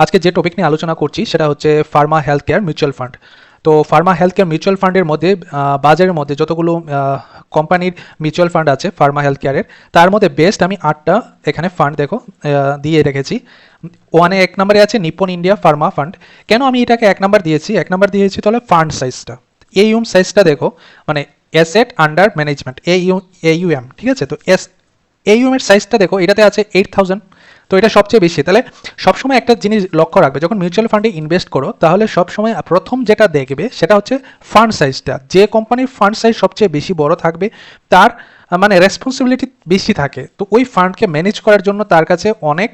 আজকে যে টপিক নিয়ে আলোচনা করছি সেটা হচ্ছে Pharma health care mutual fund. তো ফার্মা হেলথ কেয়ার মিউচুয়াল ফান্ডের মধ্যে বাজারের মধ্যে যতগুলো কোম্পানির মিউচুয়াল ফান্ড আছে ফার্মা হেলথ কেয়ারের, তার মধ্যে বেস্ট আমি 8টা এখানে ফান্ড দেখো দিয়ে রেখেছি। ওয়ানে 1 নম্বরে আছে নিপ্পন ইন্ডিয়া ফার্মা ফান্ড। কেন আমি এটাকে 1 নম্বর দিয়েছি? 1 নম্বর দিয়েছি তাহলে ফান্ড সাইজটা, এইউএম সাইজটা দেখো, মানে অ্যাসেট আন্ডার ম্যানেজমেন্ট, এইউএম, ঠিক আছে? তো এইউএম এর সাইজটা দেখো, এটাতে আছে 8000। তো এটা সবচেয়ে বেশি। তাহলে সবসময় একটা জিনিস লক্ষ্য রাখবে, যখন মিউচুয়াল ফান্ডে ইনভেস্ট করো তাহলে সবসময় প্রথম যেটা দেখবে সেটা হচ্ছে ফান্ড সাইজটা। যে কোম্পানির ফান্ড সাইজ সবচেয়ে বেশি বড় থাকবে তার মানে রেসপন্সিবিলিটি বেশি থাকে। তো ওই ফান্ডকে ম্যানেজ করার জন্য তার কাছে অনেক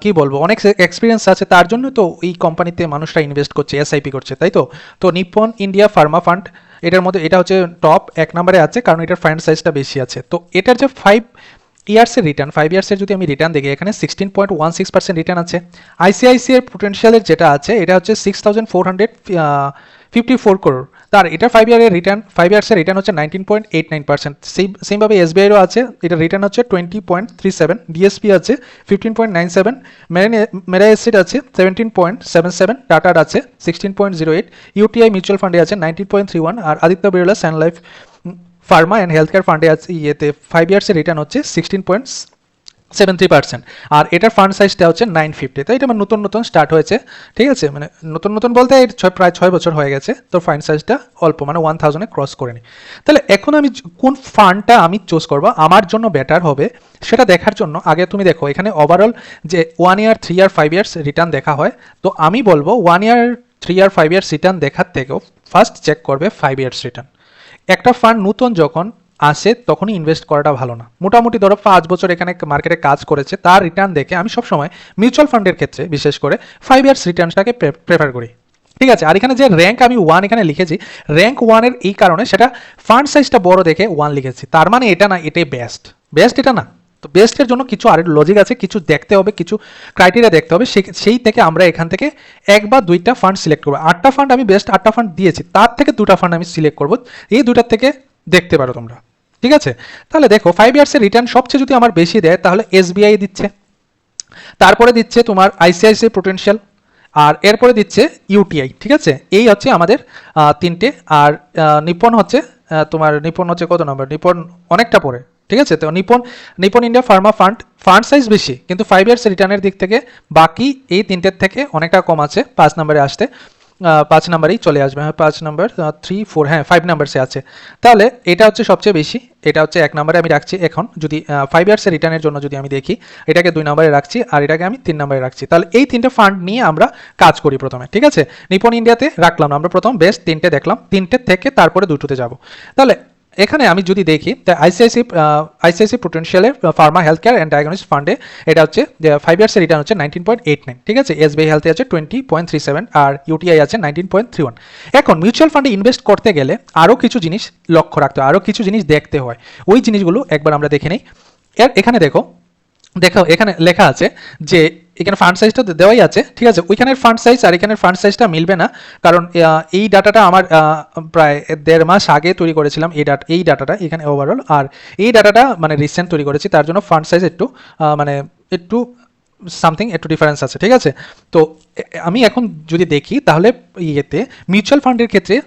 কি বলবো, অনেক এক্সপিরিয়েন্স আছে, তার জন্য তো এই কোম্পানিতে মানুষরা ইনভেস্ট করছে, এসআইপি করছে, তাই তো? তো নিপ্পন ইন্ডিয়া ফার্মা ফান্ড, এটার মধ্যে এটা হচ্ছে টপ 1 নম্বরে আছে, কারণ এটার ফান্ড সাইজটা বেশি আছে। তো এটার যে 5 ইয়ার্সের রিটার্ন, 5 ইয়ার্সের যদি আমি রিটার্ন দেখি, এখানে 16.16% রিটার্ন আছে। আইসিআইসিআই পোটেনশিয়ালের যেটা আছে এটা হচ্ছে 6454 করোড়, তার এটা 5 ইয়ারের রিটার্ন, 5 ইয়ার্সের রিটার্ন হচ্ছে 19.89%। সেইভাবে এসবিআইরও আছে, এটা রিটার্ন হচ্ছে 20.37, ডিএসপি আছে 15.97, মেরা এসিড আছে 17.77, টাটার আছে 16.08, ইউটিআই মিউচুয়াল ফান্ডে আছে 19.31, আর Aditya Birla sun life pharma and health care ফান্ডে আছে ইয়েতে 5 ইয়ার্সের রিটার্ন হচ্ছে 16.73%, আর এটার ফান্ড সাইজটা হচ্ছে 950। তো এটা মানে নতুন নতুন স্টার্ট হয়েছে, ঠিক আছে? মানে নতুন নতুন বলতে প্রায় 6 বছর হয়ে গেছে। তো ফান্ড সাইজটা অল্প, মানে 1000-এ ক্রস করেনি। তাহলে এখন আমি কোন ফান্ডটা আমি চুজ করবো আমার জন্য বেটার হবে সেটা দেখার জন্য আগে তুমি দেখো এখানে ওভারঅল যে 1 ইয়ার, 3 ইয়ার, 5 ইয়ার্স রিটার্ন দেখা হয়। তো আমি বলবো 1 ইয়ার, 3 ইয়ার, 5 ইয়ার্স রিটার্ন দেখার থেকেও ফার্স্ট চেক করবে 5 ইয়ার্স রিটার্ন। একটা ফান্ড নতুন যখন আসে তখনই ইনভেস্ট করাটা ভালো না। মোটামুটি ধরো 5 বছর এখানে মার্কেটে কাজ করেছে, তার রিটার্ন দেখে আমি সবসময় মিউচুয়াল ফান্ডের ক্ষেত্রে বিশেষ করে 5 ইয়ার্স রিটার্নটাকে প্রেফার করি, ঠিক আছে? আর এখানে যে র্যাঙ্ক আমি 1 এখানে লিখেছি, র্যাঙ্ক 1 এর এই কারণে সেটা ফান্ড সাইজটা বড় দেখে 1 লিখেছি। তার মানে এটা না এটাই বেস্ট এটা না। তো বেস্টের জন্য কিছু আর লজিক আছে, কিছু দেখতে হবে, কিছু ক্রাইটেরিয়া দেখতে হবে, সেই থেকে আমরা এখান থেকে 1 বা 2টা ফান্ড সিলেক্ট করবো। 8টা ফান্ড আমি বেস্ট 8টা ফান্ড দিয়েছি, তার থেকে 2টা ফান্ড আমি সিলেক্ট করবো, এই 2টার থেকে দেখতে পারো তোমরা, ঠিক আছে? তাহলে দেখো 5 ইয়ার্সের রিটার্ন সবচেয়ে যদি আমার বেশি দেয় তাহলে এসবিআই দিচ্ছে, তারপরে দিচ্ছে তোমার আইসিআইসিআই পোটেনশিয়াল, আর এরপরে দিচ্ছে ইউটিআই, ঠিক আছে? এই হচ্ছে আমাদের 3টে। আর নিপ্পন হচ্ছে কত নম্বর? নিপ্পন অনেকটা পরে, ঠিক আছে? তো Nippon India Pharma fund size বেশি, কিন্তু 5 ইয়ার্স রিটার্নের দিক থেকে বাকি এই 3টের থেকে অনেকটা কম আছে। 5 নম্বরে আসতে 5 নম্বরেই চলে আসবে, হ্যাঁ 5 নম্বর, 3 4, হ্যাঁ 5 নাম্বারসে আছে। তাহলে এটা হচ্ছে সবচেয়ে বেশি, এটা হচ্ছে 1 নম্বরে আমি রাখছি। এখন যদি 5 ইয়ার্সের রিটার্নের জন্য যদি আমি দেখি, এটাকে 2 নম্বরে রাখছি, আর এটাকে আমি 3 নম্বরে রাখছি। তাহলে এই 3টে ফান্ড নিয়ে আমরা কাজ করি প্রথমে, ঠিক আছে? নিপ্পন ইন্ডিয়াতে রাখলাম আমরা প্রথম, বেস্ট 3টে দেখলাম, 3টে থেকে তারপরে 2টোতে যাব। তাহলে এখানে আমি যদি দেখি আইসিআইসি পোটেনশিয়ালের pharma health care and diagnostic ফান্ডে এটা হচ্ছে 5 ইয়ার্সের রিটার্ন হচ্ছে 19.89, ঠিক আছে? এসবিআই হেলথে আছে 20.37, আর ইউটিআই আছে 19.31। এখন মিউচুয়াল ফান্ডে ইনভেস্ট করতে গেলে আরও কিছু জিনিস লক্ষ্য রাখতে হয়, আরও কিছু জিনিস দেখতে হয়। ওই জিনিসগুলো একবার আমরা দেখে নিই। এখানে দেখো এখানে লেখা আছে যে এখানে ফান্ড সাইজটা দেওয়াই আছে, ঠিক আছে? ওইখানের ফান্ড সাইজ আর এখানের ফান্ড সাইজটা মিলবে না, কারণ এই ডাটাটা আমার প্রায় 1.5 মাস আগে তৈরি করেছিলাম। এই ডাটাটা এখানে ওভারঅল, আর এই ডাটাটা মানে রিসেন্ট তৈরি করেছি, তার জন্য ফান্ড সাইজ একটু সামথিং একটু ডিফারেন্স আছে, ঠিক আছে? তো আমি এখন যদি দেখি তাহলে ইয়েতে মিউচুয়াল ফান্ডের ক্ষেত্রে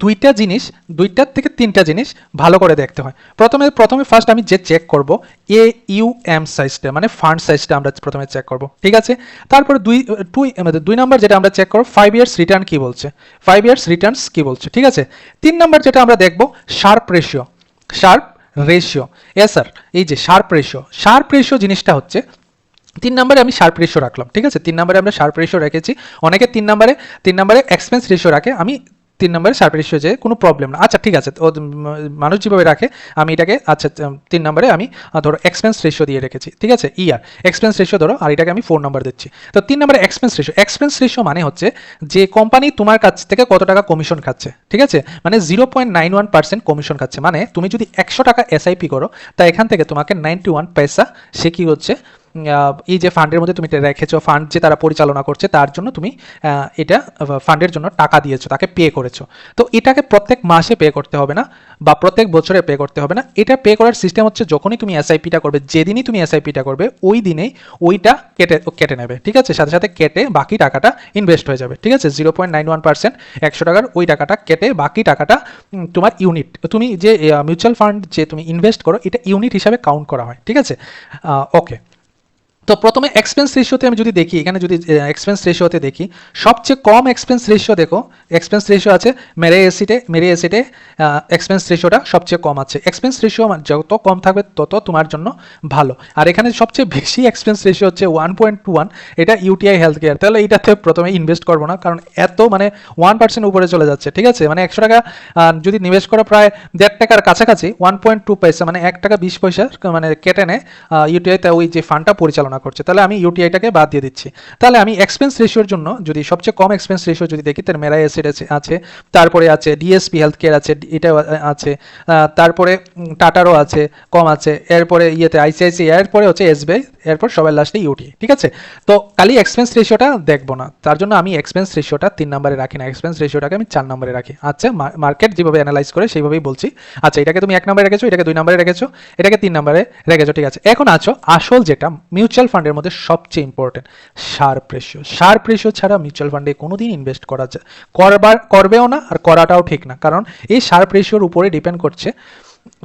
2টার থেকে 3টা জিনিস ভালো করে দেখতে হয়। প্রথমে ফার্স্ট আমি যে চেক করব এইউএম সাইজটা, মানে ফান্ড সাইজটা আমরা প্রথমে চেক করব, ঠিক আছে? তারপরে 2 নাম্বার যেটা আমরা চেক করব 5 ইয়ার্স রিটার্ন কি বলছে, 5 ইয়ার্স রিটার্নস কি বলছে, ঠিক আছে? 3 নাম্বার যেটা আমরা দেখব শার্প রেশিও, এস স্যার, এই যে শার্প রেশিও জিনিসটা হচ্ছে 3 নম্বরে আমি শার্প রেশিও রাখলাম, ঠিক আছে? 3 নম্বরে আমরা শার্প রেশিও রেখেছি। অনেকে 3 নম্বরে এক্সপেন্স রেশিও রাখে, আমি 3 নম্বরে শার্প রেশিও যে কোনো প্রবলেম না। আচ্ছা ঠিক আছে, তো মানুষ যেভাবে রাখে আমি এটাকে, আচ্ছা 3 নম্বরে আমি ধরো এক্সপেন্স রেশিও দিয়ে রেখেছি, ঠিক আছে? এক্সপেন্স রেশিও ধরো, আর এটাকে আমি 4 নম্বর দিচ্ছি। তো 3 নম্বরে এক্সপেন্স রেশিও মানে হচ্ছে যে কোম্পানি তোমার কাছ থেকে কত টাকা কমিশন খাচ্ছে, ঠিক আছে? মানে 0.91% কমিশন খাচ্ছে। মানে তুমি যদি 100 টাকা এসআইপি করো, তা এখান থেকে তোমাকে 91 পয়সা সে কি হচ্ছে এই যে ফান্ডের মধ্যে তুমি রেখেছো, ফান্ড যে তারা পরিচালনা করছে তার জন্য তুমি এটা ফান্ডের জন্য টাকা দিয়েছো, তাকে পে করেছো। তো এটাকে প্রত্যেক মাসে পে করতে হবে না বা প্রত্যেক বছরে পে করতে হবে না। এটা পে করার সিস্টেম হচ্ছে যখনই তুমি এসআইপিটা করবে, যেদিনই তুমি এসআইপিটা করবে ওই দিনেই ওইটা কেটে নেবে, ঠিক আছে, সাথে সাথে কেটে বাকি টাকাটা ইনভেস্ট হয়ে যাবে, ঠিক আছে। 0.91% 100 টাকার ওই টাকাটা কেটে বাকি টাকাটা তোমার ইউনিট, তুমি যে মিউচুয়াল ফান্ড যে তুমি ইনভেস্ট করো এটা ইউনিট হিসাবে কাউন্ট করা হয়, ঠিক আছে। ওকে, তো প্রথমে এক্সপেন্স রেশিওতে আমি যদি দেখি, এখানে যদি এক্সপেন্স রেশিওতে দেখি, সবচেয়ে কম এক্সপেন্স রেশিও দেখো, এক্সপেন্স রেশিও আছে মেরে এসিটে এক্সপেন্স রেশিওটা সবচেয়ে কম আছে। এক্সপেন্স রেশিও যত কম থাকবে তত তোমার জন্য ভালো। আর এখানে সবচেয়ে বেশি এক্সপেন্স রেশিও হচ্ছে 1.21, এটা ইউটিআই হেলথ কেয়ার। তাহলে এইটাতে প্রথমে ইনভেস্ট করবো না, কারণ এত মানে 1% উপরে চলে যাচ্ছে, ঠিক আছে। মানে 100 টাকা যদি নিবেশ করো প্রায় 1.5 টাকার কাছাকাছি, 1.2 পয়সা মানে 1 টাকা 20 পয়সা মানে কেটে নেয় ইউটিআইতে ওই যে ফান্ডটা পরিচালনা করছে। তাহলে আমি ইউটিআইটাকে বাদ দিয়ে দিচ্ছি। তাহলে আমি এক্সপেন্স রেশিওর জন্য যদি সবচেয়ে কম এক্সপেন্স রেশিও যদি দেখি, তার মেরা অ্যাসিড আছে, তারপরে আছে ডিএসপি হেলথ কেয়ার আছে, এটা আছে, তারপরে টাটারও আছে, কম আছে, এরপরে ইয়েতে আইসিআইসি, এরপরে হচ্ছে এসবিআই, এরপর সবার লাস্টে ইউটিআই, ঠিক আছে। তো খালি এক্সপেন্স রেশিওটা দেখবো না, তার জন্য আমি এক্সপেন্স রেশিওটা 3 নম্বরে রাখি না, এক্সপেন্স রেশিওটাকে আমি 4 নম্বরে রাখি। আচ্ছা, মার্কেট যেভাবে অ্যানালাইজ করে সেইভাবেই বলছি। আচ্ছা, এটাকে তুমি 1 নম্বরে রেখেছো, এটাকে 2 নম্বরে রেখেছো, এটাকে 3 নম্বরে রেখেছো, ঠিক আছে। এখন আছো আসল যেটা মিউচুয়াল ফান্ডের মধ্যে সবচেয়ে important, sharp ratio. Sharp ratio ছাড়া মিউচুয়াল ফান্ডে কোনোদিন ইনভেস্ট করবেও না, আর করাটাও ঠিক না, কারণ এই শার্প রেশিওর উপরে ডিপেন্ড করছে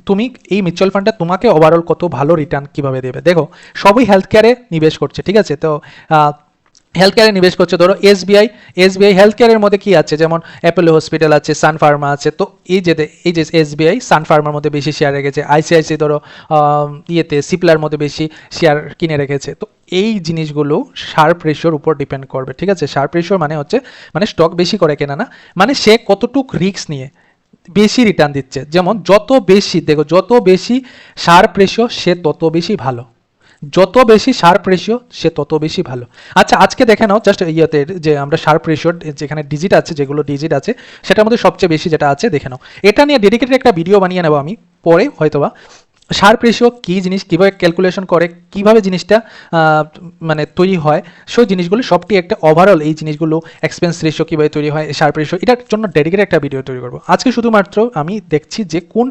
তুমি এই মিউচুয়াল ফান্ডটা তোমাকে ওভারঅল কত ভালো রিটার্ন কিভাবে দেবে। দেখো, সবই হেলথ কেয়ারে নিবেশ করছে, ঠিক আছে। তো হেলথ কেয়ারে নিবেশ করছে, ধরো এসবিআই হেলথ কেয়ারের মধ্যে কি আছে, যেমন অ্যাপোলো হসপিটাল আছে, সান ফার্মা আছে। তো এই যে এসবিআই সান ফার্মার মধ্যে বেশি শেয়ার রেখেছে, আইসিআইসি ধরো ইয়েতে সিপলার মধ্যে বেশি শেয়ার কিনে রেখেছে। তো এই জিনিসগুলো শার্প রেশিওর উপর ডিপেন্ড করবে, ঠিক আছে। শার্প রেশিও মানে হচ্ছে মানে স্টক বেশি করে কেনা না, মানে সে কতটুক রিস্ক নিয়ে বেশি রিটার্ন দিচ্ছে। যেমন যত বেশি দেখো, যত বেশি শার্প রেশিও সে তত বেশি ভালো, যত বেশি শার্প রেশিও সে তত বেশি ভালো। আচ্ছা, আজকে দেখে নাও জাস্ট ইয়েতে যে আমরা শার্প রেশিওর যেখানে ডিজিট আছে, যেগুলো ডিজিট আছে সেটার মধ্যে সবচেয়ে বেশি যেটা আছে দেখে নাও। এটা নিয়ে ডেডিকেটেড একটা ভিডিও বানিয়ে নেবো আমি পরে হয়তোবা। শার্প রেশিও কী জিনিস, কীভাবে ক্যালকুলেশন করে, কীভাবে জিনিসটা মানে তৈরি হয়, সেই জিনিসগুলো সবটি একটা ওভারঅল এই জিনিসগুলো এক্সপেন্স রেশিও কীভাবে তৈরি হয়, শার্প রেশিও, এটার জন্য ডেডিকেটেড একটা ভিডিও তৈরি করবো। আজকে শুধুমাত্র আমি দেখছি যে কোন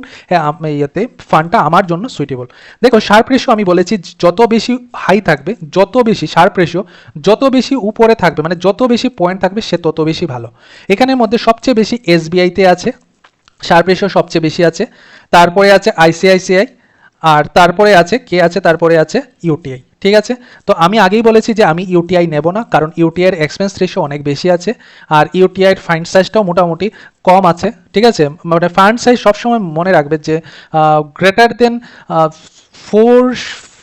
ইয়েতে ফান্ডটা আমার জন্য সুইটেবল। দেখো, শার্প রেশিও আমি বলেছি যত বেশি হাই থাকবে, যত বেশি শার্প রেশিও যত বেশি উপরে থাকবে, মানে যত বেশি পয়েন্ট থাকবে সে তত বেশি ভালো। এখানের মধ্যে সবচেয়ে বেশি এসবিআইতে আছে, শার্প রেশিও সবচেয়ে বেশি আছে, তারপরে আছে আইসিআইসিআই, আর তারপরে আছে কে আছে, তারপরে আছে ইউটিআই, ঠিক আছে। তো আমি আগেই বলেছি যে আমি ইউটিআই নেব না, কারণ ইউটিআইয়ের এক্সপেন্স রেশিও অনেক বেশি আছে, আর ইউটিআইয়ের ফান্ড সাইজটাও মোটামুটি কম আছে, ঠিক আছে। মানে ফান্ড সাইজ সবসময় মনে রাখবে যে গ্রেটার দেন 4,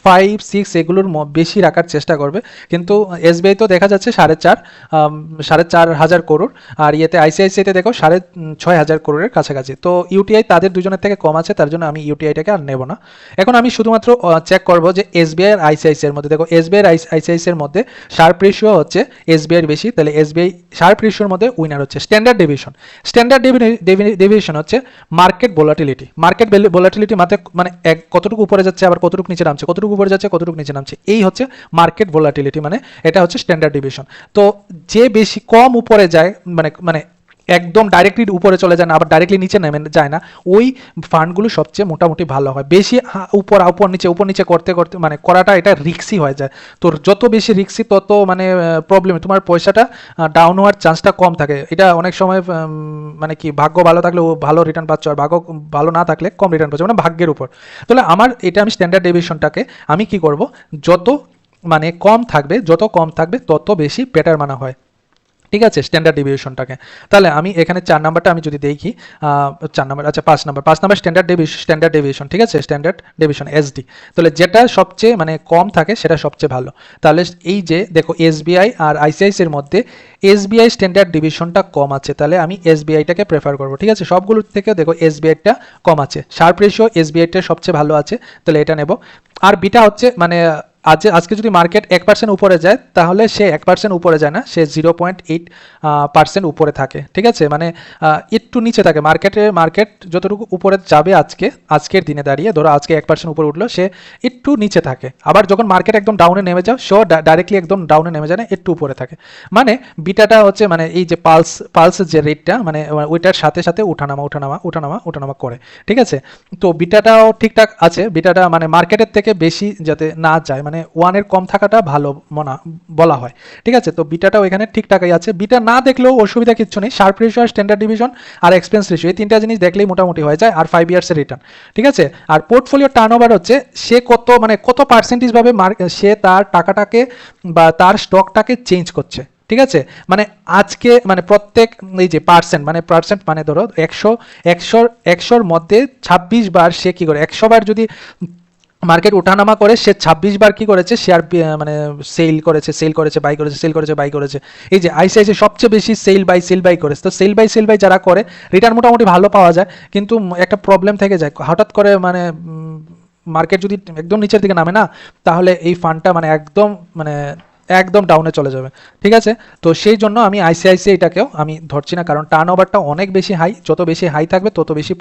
5, 6 এগুলোর বেশি রাখার চেষ্টা করবে। কিন্তু এসবিআই তো দেখা যাচ্ছে 4.5 করোড়, আর ইয়েতে আইসিআইসিআইতে দেখো 6.5 করোড়ের কাছাকাছি। তো ইউটিআই তাদের দুজনের থেকে কম আছে, তার জন্য আমি ইউটিআইটাকে আর নেব না। এখন আমি শুধুমাত্র চেক করব যে এসবিআই আর আইসিআইসিআইয়ের মধ্যে, দেখো এসবিআই আর আইসিআইসিআইয়ের মধ্যে শার্প রেশিও হচ্ছে এসবিআইয়ের বেশি, তাহলে এসবিআই শার্প রেশিওর মধ্যে উইনার হচ্ছে। স্ট্যান্ডার্ড ডেভিয়েশন হচ্ছে মার্কেট ভোলাটিলিটি মানে কতটুকু উপরে যাচ্ছে আবার কতটুকু নিচে নামছে, কতটুকু উপরে যাচ্ছে কতটুকু নিচে নামছে, এই হচ্ছে মার্কেট ভোলাটিলিটি, মানে এটা হচ্ছে স্ট্যান্ডার্ড ডেভিয়েশন। তো যে বেশি কম উপরে যায়, মানে একদম ডাইরেক্টলি উপরে চলে যায় না, আবার ডাইরেক্টলি নিচে নেমে যায় না, ওই ফান্ডগুলো সবচেয়ে মোটামুটি ভালো হয়। বেশি উপর নিচে করতে মানে করাটা এটা রিস্কি হয়ে যায়। তোর যত বেশি রিস্কি তত মানে প্রবলেম, তোমার পয়সাটা ডাউন হওয়ার চান্সটা কম থাকে। এটা অনেক সময় মানে কি ভাগ্য ভালো থাকলে ও ভালো রিটার্ন পাচ্ছ, আর ভাগ্য ভালো না থাকলে কম রিটার্ন পাচ্ছ, মানে ভাগ্যের উপর। তাহলে আমি স্ট্যান্ডার্ড ডেভিয়েশনটাকে আমি কি করব, যত মানে কম থাকবে তত বেশি বেটার মানা হয়, ঠিক আছে, স্ট্যান্ডার্ড ডেভিয়েশনটাকে। তাহলে আমি এখানে 4 নাম্বারটা আমি যদি দেখি, 4 নাম্বার, আচ্ছা 5 নাম্বার স্ট্যান্ডার্ড ডেভিয়েশন, ঠিক আছে, স্ট্যান্ডার্ড ডেভিয়েশন এসডি। তাহলে যেটা সবচেয়ে মানে কম থাকে সেটা সবচেয়ে ভালো। তাহলে এই যে দেখো এসবিআই আর আইসিআইসির মধ্যে এসবিআই স্ট্যান্ডার্ড ডেভিয়েশনটা কম আছে, তাহলে আমি এসবিআইটাকে প্রেফার করবো, ঠিক আছে। সবগুলোর থেকে দেখো এসবিআইটা কম আছে, শার্প রেশিও এসবিআইটা সবচেয়ে ভালো আছে, তাহলে এটা নেব। আর বিটা হচ্ছে মানে আজকে যদি মার্কেট 1% উপরে যায় তাহলে সে 1% উপরে যায় না, সে 0.8% উপরে থাকে, ঠিক আছে, মানে একটু নিচে থাকে। মার্কেট যতটুকু উপরে যাবে আজকের দিনে দাঁড়িয়ে, ধরো আজকে 1% উপরে উঠলো, সে একটু নিচে থাকে। আবার যখন মার্কেট একদম ডাউনে নেমে যাও, সেও ডাইরেক্টলি একদম ডাউনে নেমে যায় না, একটু উপরে থাকে। মানে বিটাটা হচ্ছে মানে এই যে পালস যে রেটটা, মানে ওইটার সাথে সাথে ওঠানামা করে, ঠিক আছে। তো বিটাটাও ঠিকঠাক আছে, বিটাটা মানে মার্কেটের থেকে বেশি যাতে না যায়, মানে 1-এর কম থাকাটা ভালো বলা হয়, ঠিক আছে। তো বিটাটাও এখানে ঠিকঠাকই আছে, বিটা না দেখলেও অসুবিধা কিচ্ছু নেই। শার্প রেশিও, স্ট্যান্ডার্ড ডিভিশন আর এক্সপেন্স রেশিও, এই তিনটা জিনিস দেখলেই মোটামুটি হয়ে যায়। আর 5 ইয়ার্সের রিটার্ন, ঠিক আছে। আর পোর্টফোলিও টার্নওভার হচ্ছে সে কত পার্সেন্টেজ ভাবে সে তার টাকাটাকে বা তার স্টকটাকে চেঞ্জ করছে, ঠিক আছে। মানে আজকে মানে প্রত্যেক এই যে পার্সেন্ট মানে ধরো 100-100-100-র মধ্যে 26 বার সে কি করে, 100 বার যদি মার্কেট ওঠানামা করে, সে 26 বার কি করেছে, শেয়ার মানে সেল করেছে, বাই করেছে। এই যে আইসিআইসি সবচেয়ে বেশি সেল বাই করেছে। তো সেল বাই যারা করে রিটার্ন মোটামুটি ভালো পাওয়া যায়, কিন্তু একটা প্রবলেম থেকে যায়, হঠাৎ করে মানে মার্কেট যদি একদম নিচের দিকে নামে না, তাহলে এই ফান্ডটা মানে একদম ডাউনে চলে যাবে, ঠিক আছে। তো সেই জন্য আমি আইসিআইসিআই এটাকেও আমি ধরছি না, কারণ টার্ন ওভারটা অনেক বেশি হাই, যত বেশি হাই থাকবে তত বেশি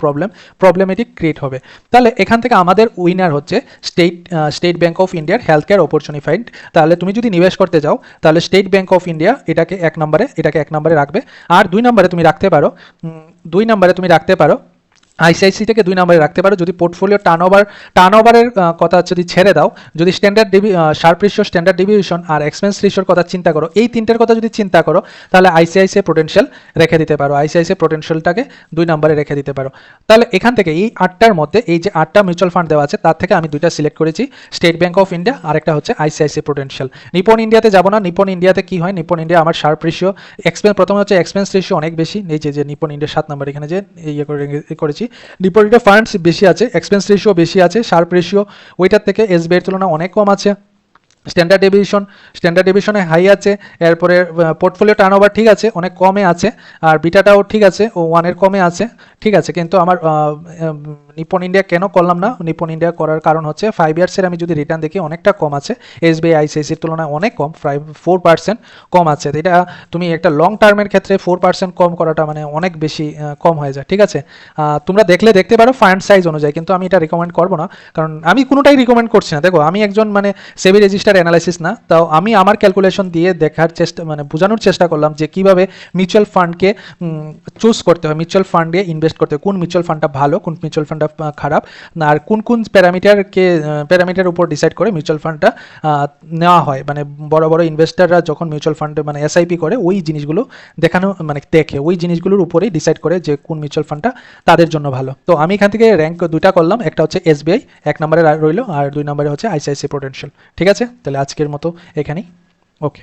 প্রবলেমেটিক ক্রিয়েট হবে। তাহলে এখান থেকে আমাদের উইনার হচ্ছে স্টেট ব্যাংক অফ ইন্ডিয়ার হেলথ কেয়ার অপরচুনিটি ফান্ড। তাহলে তুমি যদি নিবেশ করতে যাও, তাহলে স্টেট ব্যাংক অফ ইন্ডিয়া এটাকে এক নম্বরে রাখবে। আর 2 নম্বরে তুমি রাখতে পারো আইসিআইসি থেকে 2 নম্বরে রাখতে পারো। যদি পোর্টফোলিও টার্নওভারের কথা যদি ছেড়ে দাও, যদি শার্প রেশিও, স্ট্যান্ডার্ড ডিভিশন আর এক্সপেন্স রেশিওর কথা চিন্তা করো, এই তিনটের কথা যদি চিন্তা করো, তাহলে আইসিআইসিআই প্রোটেনশিয়াল রেখে দিতে পারো, আইসিআইসিআই প্রোটেনশিয়ালটাকে 2 নম্বরে রেখে দিতে পারো। তাহলে এখান থেকে এই 8টার মধ্যে এই যে 8টা মিউচুয়াল ফান্ড দেওয়া আছে, তার থেকে আমি 2টা সিলেক্ট করেছি, স্টেট ব্যাংক অফ ইন্ডিয়া আর একটা হচ্ছে আইসিআইসিআই প্রোটেনশিয়াল। নিপন ইন্ডিয়াতে যাব না। নিপন ইন্ডিয়াতে কি হয়, নিপন ইন্ডিয়া আমার শার্প রেশিও, প্রথমে হচ্ছে এক্সপেন্স রেশিও অনেক বেশি, এই যে নিপন ইন্ডিয়া 7 নম্বর, এখানে যে করেছি, ডিপোজিটে ফান্ডস বেশি আছে, এক্সপেন্স রেশিও বেশি আছে, শার্প রেশিও ওইটার থেকে এসবিআই এর তুলনায় অনেক কম আছে। স্ট্যান্ডার্ড ডেভিশনে হাই আছে। এরপরে পোর্টফোলিও টার্নওভার ঠিক আছে, অনেক কমে আছে। আর বিটাটাও ঠিক আছে, 1-এর কমে আছে, ঠিক আছে। কিন্তু আমার নিপন ইন্ডিয়া কেন করলাম না, নিপন ইন্ডিয়া করার কারণ হচ্ছে 5 ইয়ার্সের আমি যদি রিটার্ন দেখি অনেকটা কম আছে, এসবিআই আইসিআইসির তুলনায় অনেক কম, 4% কম আছে। এটা তুমি একটা লং টার্মের ক্ষেত্রে 4% কম করাটা মানে অনেক বেশি কম হয়ে যায়, ঠিক আছে। তোমরা দেখতে পারো ফান্ড সাইজ অনুযায়ী, কিন্তু আমি এটা রিকমেন্ড করবো না, কারণ আমি কোনোটাই রিকমেন্ড করছি না। দেখো, আমি একজন মানে সেবি রেজিস্টার অ্যানালাইসিস না, তাও আমি আমার ক্যালকুলেশন দিয়ে দেখার চেষ্টা, মানে বোঝানোর চেষ্টা করলাম যে কিভাবে মিউচুয়াল ফান্ডকে চুজ করতে হয়, মিউচুয়াল ফান্ডে ইনভেস্ট করতে, কোন মিউচুয়াল ফান্ডটা ভালো, কোন মিউচুয়াল ফান্ডটা খারাপ, আর কোন প্যারামিটার উপর ডিসাইড করে মিউচুয়াল ফান্ডটা নেওয়া হয়। মানে বড় ইনভেস্টাররা যখন মিউচুয়াল ফান্ডে মানে এসআইপি করে, ওই জিনিসগুলো দেখে ওই জিনিসগুলোর উপরেই ডিসাইড করে যে কোন মিউচুয়াল ফান্ডটা তাদের জন্য ভালো। তো আমি এখান থেকে র্যাঙ্ক 2টা করলাম, একটা হচ্ছে এসবিআই 1 নম্বরে রইলো, আর 2 নম্বরে হচ্ছে আইসিআইসিআই প্রুডেনশিয়াল, ঠিক আছে। তাহলে আজকের মতো এখানেই, ওকে।